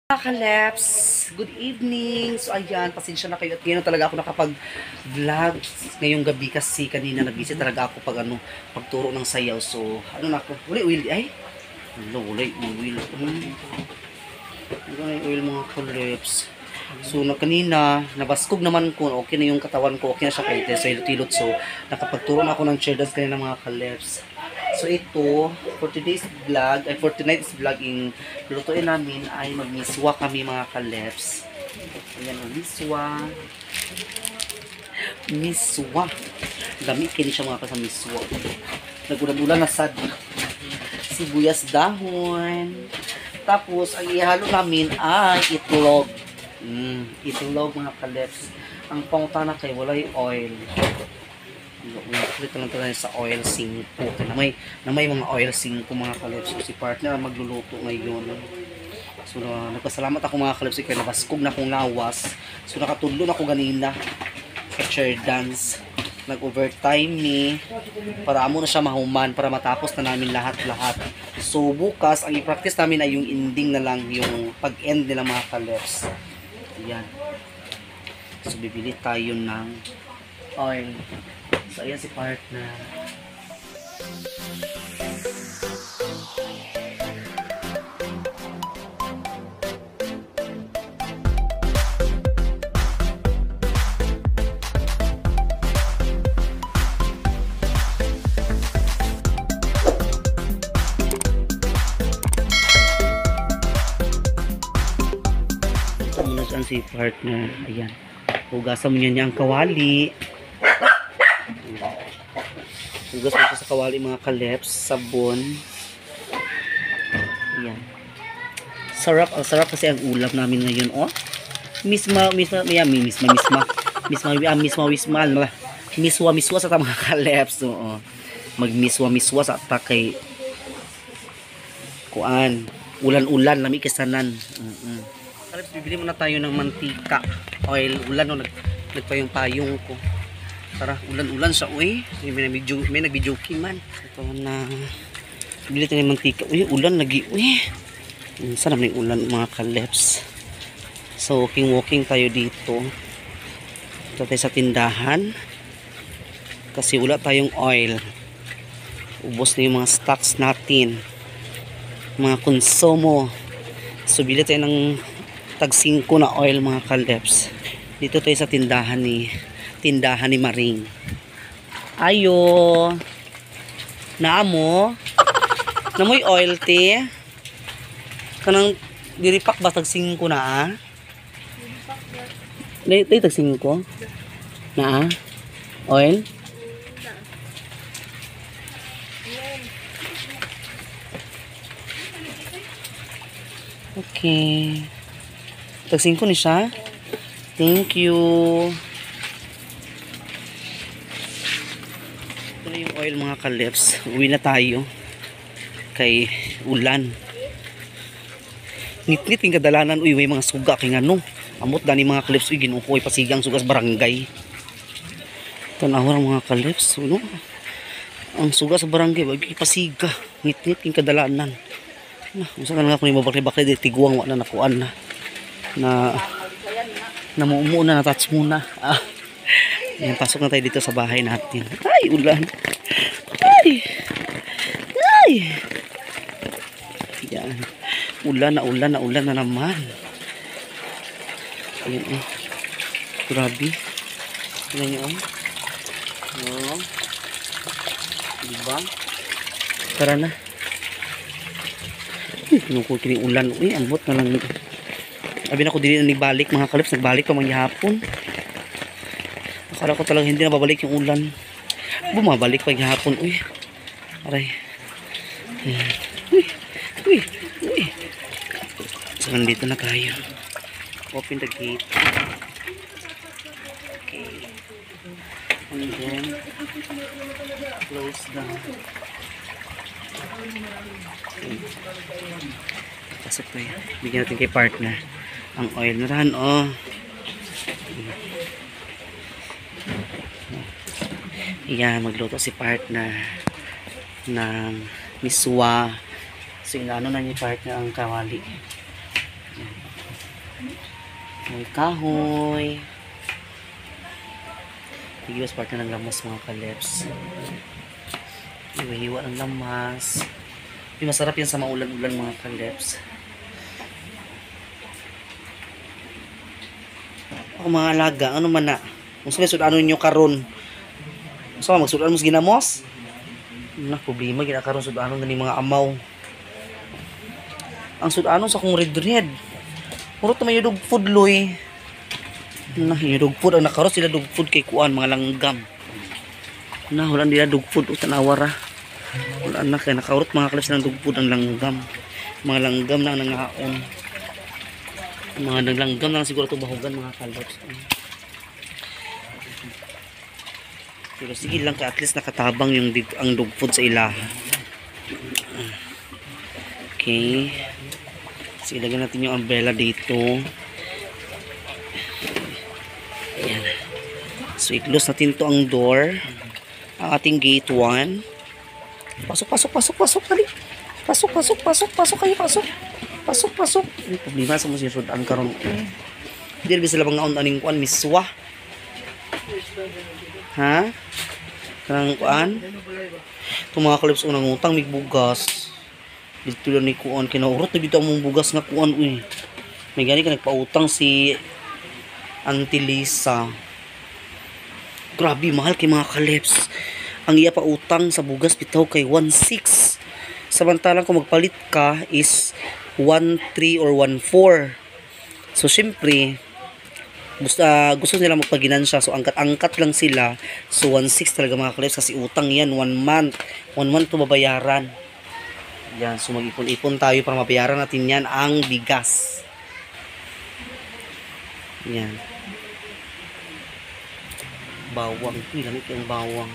Mga Kaleps, good evening. So ayan, pasensya na kayo at ngayon talaga ako nakapag-vlog ngayong gabi kasi kanina nag-busy talaga ako pagturo ng sayaw. So ano na ako, uli ay. Uli oil mga Kaleps. So kanina nabaskog naman ko, okay na yung katawan ko, okay na siya kahit sa hilot-hilot. So nakapagturo na ako ng chair dance kanina mga Kaleps. So ito, for today's vlog, for tonight's vlog, yung lutuin namin ay magmiswa kami mga Kaleps. Ayan, miswa. Miswa. Dami kini siya mga miswa. Nagulan-ulan na sad. Sibuyas dahon. Tapos, ang ihalo namin ay itlog. Itlog mga Kaleps. Ang pangutana kay walay oil. Ito lang tayo sa oil 5 na may mga oil 5 mga Kaleps. So si partner magluluto ngayon. So nagpasalamat ako mga Kaleps kaya nabaskog na akong lawas. So nakatulog ako ganina sa chair dance. Nag-overtime ni para amo na siya mahuman para matapos na namin lahat-lahat. So bukas ang i-practice namin ay yung ending na lang, yung pag-end nila mga Kaleps. Ayan. So bibili tayo ng oil. So, ayan si partner. Ito muna saan si partner. Ayan. Hugasan mo niya ang kawali. Hugas mo sa kawali mga Kaleps, sabon. Ayan. Sarap, ang sarap kasi ang ulam namin ngayon, oh. Misma sa mga Kaleps, oh. Magmiswa sa takay kuan. Ulan-ulan lami kisanan. Kaleps, bibili muna tayo ng mantika, oil, ulan, oh, nagpayong-payong ko. Tara, ulan-ulan siya, uy. May nag-joking man. Ito na, bili tayo ng mantika. Uy, ulan lagi, uy. Saan naman yung ulan, mga Kaleps. So, walking tayo dito. Ito tayo sa tindahan. Kasi wala tayong oil. Ubos na yung mga stocks natin. Mga konsumo. So, bili tayo ng tag 5 na oil, mga Kaleps. Dito tayo sa tindahan ni Maring. Ayo. Naamo. Namoy oil te. Kanang diripak ba tag 5 na ah? Dito tag 5 na ah? Oil? Okay. Tag 5 ni siya. Thank you. Ito na yung oil mga Kaleps. Uwi na tayo. Kay ulan. Nit-nit yung kadalanan. Uy, may mga suga. Kaya nga no. Amot dani mga Kaleps. Uy, ginukoy pasigang sugas barangay. Ito na mga Kaleps. No? Ang suga sa barangay. Wag pasiga. Nit-nit yung kadalanan. Masa nga kung yung mabakli-bakli. Tiguang wala na nakuan na. Namumu na, natouch muna. Ayan, pasok na tayo dito sa bahay natin. Ay, ulan. Ay. Yan. Ulan na naman. Ayan, oh. Grabe. Tingnan nyo, oh. Oh. Diba? Tara na. Pinukul kini ulan. Uy, ambot na lang. Sabi na ko dili na nagbalik mga Kaleps, nagbalik pa mga hapon. Akala ko talagang hindi na babalik yung ulan. Bumabalik pa yung hapon. Uy. Aray. Uy. So nandito na tayo. Open the gate. Okay. And then close down. Okay. Pasok tayo. Bigyan natin kay partner ang oil na ran, oh. Yan, magluto si partner ng miswa. So, inano na ni partner ang kawali. Kahoy. Hiwas parte ng lamas mga kaleps. Hiwa ng lamas. Masarap yan sa maulan-ulan mga kaleps. Ako mga alaga, ano man na? Kung sila sudanon nyo karon. So, magsudan mo sa ginamos? Na, problema, ginakaroon sudanon ng mga amaw. Ang sudanon sa kong red. Murot na may dog food, loy. Na, yung dog food, ang nakaroon sila dog food kay kuan, mga langgam. Na, wala nila dog food, tanawara. Wala na, kaya nakaurot mga kaleps ng dog food ang langgam. Mga langgam na nangaon. Mga naglanggam na siguro ito bahugan mga kaleps. Pero sige lang ka, at least nakatabang yung ang dog food sa ilaha. Okay. So, ilagyan natin yung umbrella dito. Ayan. So, i-close natin to ang door. Ang ating gate 1. Pasok. Dali. Pasok kayo, pasok. May problema sa mga sinusudan karon. Hindi rin sila mga aning kuan, miswa. Ha? Kanang kuan? Itong mga kaleps unang utang, may bugas. Dito lang ni kuan, kinaurot na dito ang bugas nga kuan. Uy. May gani ka nagpautang si Auntie Lisa. Grabe, mahal kay mga kaleps. Ang iya pa utang sa bugas bitaw kay 1.6. Samantalang kung magpalit ka is 1.3 or 1.4. So, syempre, gusto nila magpaginansya. So, angkat-angkat lang sila. So, 1.6 talaga mga kaleps kasi utang yan. 1 month. 1 month to babayaran. Yan. So, mag-ipon-ipon tayo para mabayaran natin yan ang bigas. Yan. Bawang. Uy, lamit yung bawang.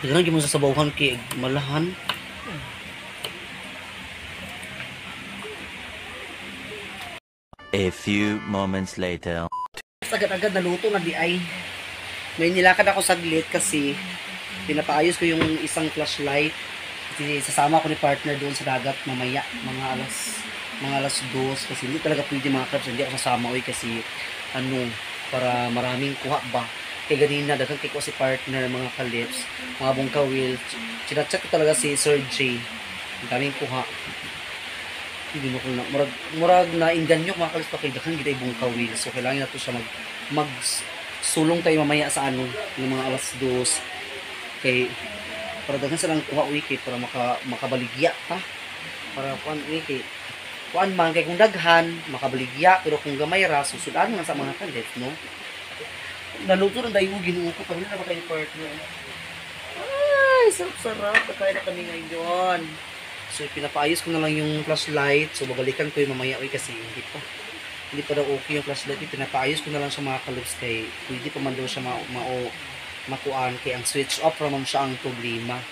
Tignan mo sa sabawan kay malahan. A few moments later. Agad-agad naluto na di ay. May nilakad ako saglit kasi pinapaayos ko yung isang flashlight. Kasi sasama ko ni partner doon sa dagat mamaya mga alas 2 kasi hindi talaga pwede mga kaleps, hindi ako sasama kasi para maraming kuha ba. Kaya ganina dagang kay ko si partner mga kaleps, mga bungkawil. Chinachat ko talaga si Sir J. Ang daming kuha. Hindi mo ko na murag na inganyo mga kaleps pa kay dagang gid ay bungkawil. So kailangan nato siya sulong tayo mamaya sa yung mga alas 2 kay para dagan sa lang kuha kay para makabaligya ta. Para kuan kay kuan man kay kung daghan makabaligya pero kung gamay ra susudan man sa mga kaleps no. Naluto na dayo ginuko pa rin na ba kayo partner. Ay, sarap kakain na kami ngayon. So pinapaayos ko na lang yung flashlight. So babalikan ko yung mamaya kasi hindi pa daw okay yung flashlight. Pinapaayos ko na lang sa mga kaleps kay hindi pa man daw siya makuan kay ang switch off naman siya ang problema.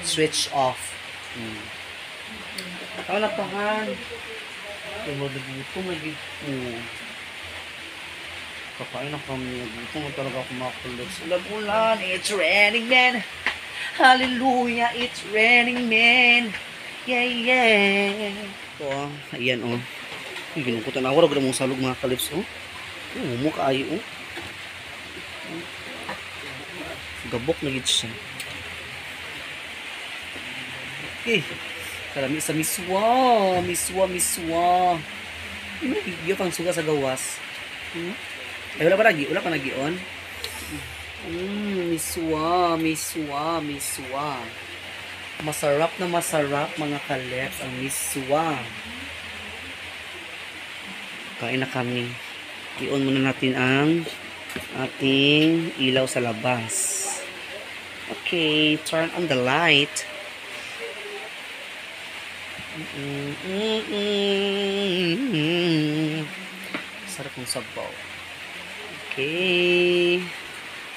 Switch off. Ano na pahan? Kaya magluto lagi. Kakain na kami. Gutom na talaga ako mga kaleps. Ulan-ulan, it's raining man. Hallelujah, it's raining man. Yeah. Ito ayan ginukutan ako. Ragod mong salog mga kaleps mukha ayo gabok na gid siya. Okay. Kalami sa miswa. Iyo pang suga sa gawas. Ay, wala pa nagion. Miswa. Masarap na masarap mga kaleps ang miswa. Kain na kami. I-on muna natin ang ating ilaw sa labas. Okay, turn on the light. Sarap ng sabaw. Okay.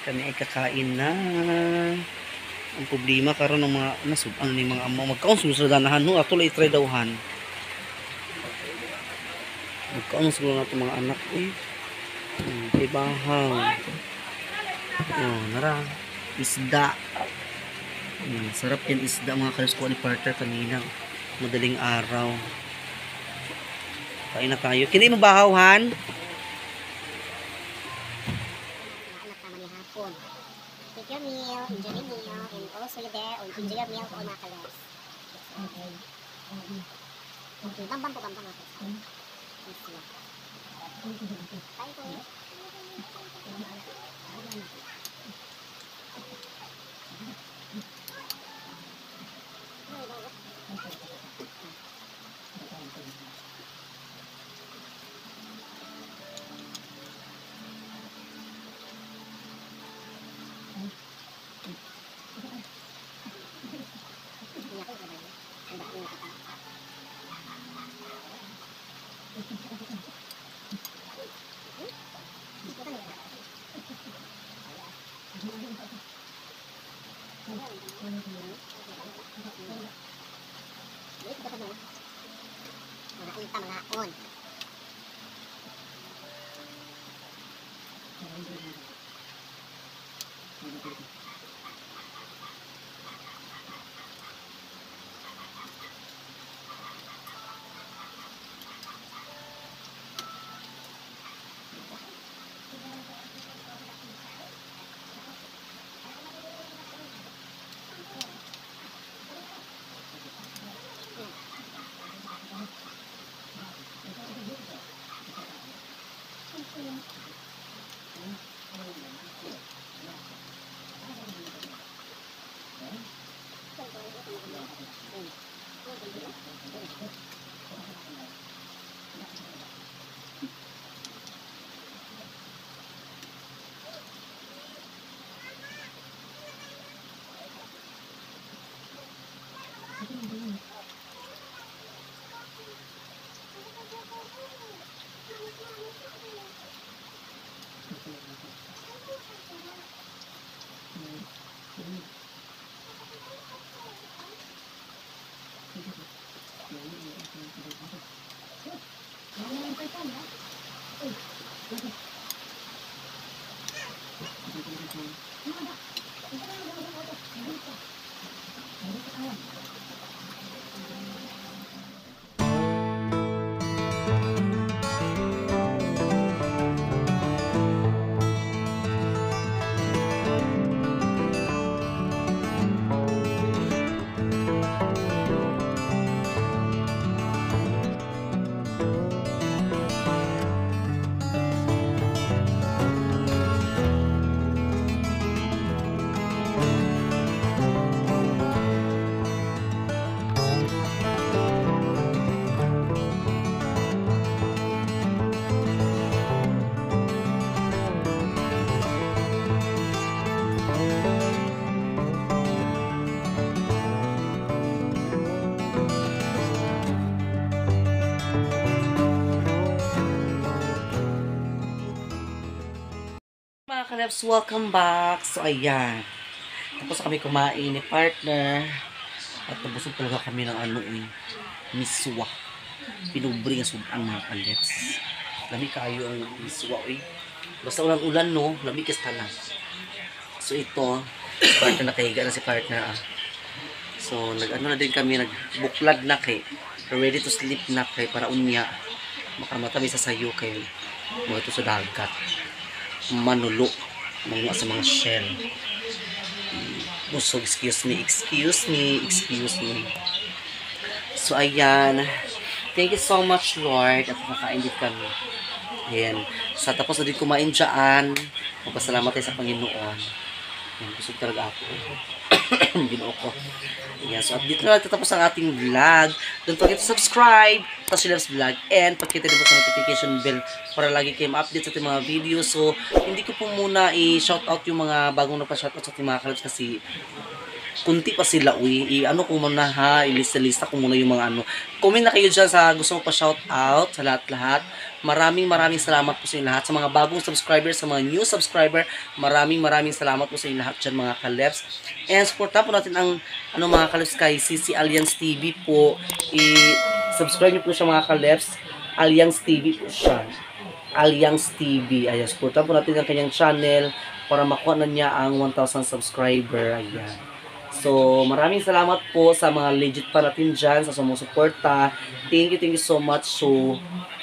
Kami ay kakain na. Ang problema karon ng mga nasubang ni mga amo. Magkaon sa danahan no ato lay try dawhan. Magkaon siguro nato mga anak kay bahang. Nara isda. Sarap yan isda mga kaleps ko ni partner kanina. Madaling araw. Kain na tayo. Kini mo bahawhan? Anak naman ni hapon. Take your meal, enjoy your meal, and also you there, or enjoy your meal for mga kalos. Okay. Okay, bambam po, bambam ako. Bye po. Mga kalabs, welcome back. So, ayan. Tapos kami kumain ni partner. At nabusog talaga kami ng miswa. Pinubri nga subang mga kalabs. Lami kayo ang miswa, eh. Basta ulan-ulan, no? Lami kastanan. So, ito, si partner nakahiga na si partner, ah. So, nag-ano na din kami, nagbuklad na kay. Ready to sleep na kay para unya. Makamata may sasayo kay mga ito sa dagat. Manulo mga sa mga shell. So, excuse me. So, ayan. Thank you so much, Lord. At nakakain din kami. Ayan. So, tapos na din kumain dyan. Magpasalamat tayo sa Panginoon. Ayan, busog talaga ako. Ginoo ko. Ayan, so at dito na tatapos ang ating vlog. Don't forget to subscribe sa Shilabs Vlog and pagkita din po sa notification bell para lagi kayo ma-update sa ating mga videos. So, hindi ko po muna i-shoutout yung mga bagong nagpa-shoutout sa ating mga kalabs kasi kunti pa sila, ano ko muna ha, ilista-lista ko muna yung mga Comment na kayo dyan sa gusto mo pa shoutout sa lahat-lahat. Maraming salamat po sa inyo lahat. Sa mga bagong subscribers, sa mga new subscriber, maraming salamat po sa inyo lahat dyan mga kalabs. And supportan po natin ang mga kalabs kay CC Alliance TV po. I-subscribe nyo po siya mga kalabs. Alliance TV po siya. Alliance TV. Ayan, supportan po natin ang kanyang channel para makuha na niya ang 1,000 subscriber. Ayan. So, maraming salamat po sa mga legit pa natin dyan, sa sumusuporta. Thank you so much. So,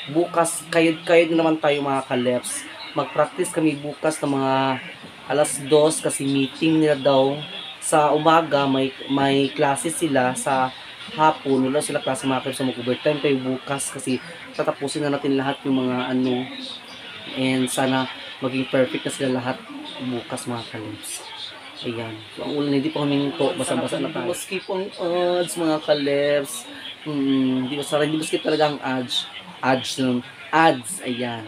bukas, kayod na naman tayo mga kaleps. Mag-practice kami bukas ng mga alas 2 kasi meeting nila daw. Sa umaga, may klase sila. Sa hapon, wala sila klase mga kaleps. So, mag-overtime tayo bukas kasi tatapusin na natin lahat yung mga ano. And sana maging perfect na sila lahat bukas mga kaleps. Ayan. So, ang ulan, hindi pa huminto. Basa-basa na tayo. Skip ang ads, mga kaleps. Hindi mo skip talaga ang ads. Ads. Ayan.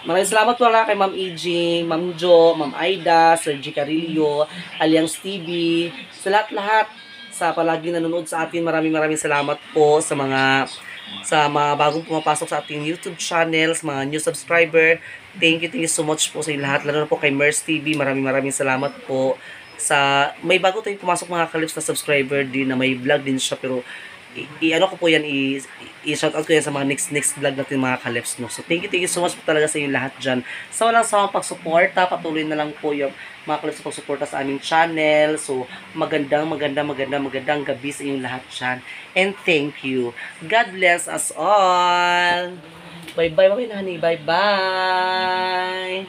Maraming salamat pala kay Ma'am EG, Ma'am Jo, Ma'am Aida, Sir G. Carillo, Aliang TV, sa lahat-lahat sa palagi nanonood sa atin. Maraming salamat po sa mga bagong pumapasok sa ating YouTube channel, sa mga new subscriber. Thank you so much po sa lahat. Lalo na po kay Mers TV. Maraming salamat po. May bago tayong pumasok mga kalips na subscriber din na may vlog din siya, pero ano ko po yan, i-shoutout ko yan sa mga next vlog natin mga kalips, no? So thank you so much po talaga sa inyo lahat dyan. Sa walang sawang pagsuporta, patuloy na lang po yung mga kalips sa pagsuporta sa aming channel. So magandang gabi sa inyong lahat dyan. And thank you. God bless us all. Bye bye, honey. Bye bye.